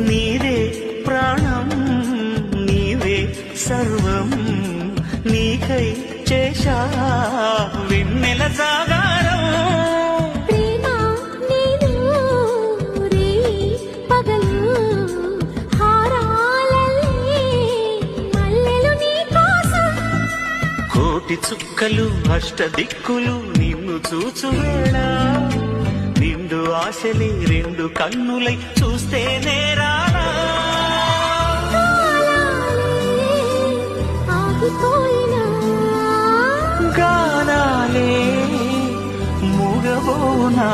నీవే ప్రాణం నీవే సర్వం నీకై చేశా వెన్నెల జాగారం ప్రేమ నేను రే పగలు హారాలల్లే మల్లెలు నీ కోసం కోటి చుక్కలు అష్టదిక్కులు నిన్ను చూచువేళ నిండు ఆశలే రెండు కన్నులై చూస్తే నేరాలా ఆగిపోయినా గానాలే మూగబోనా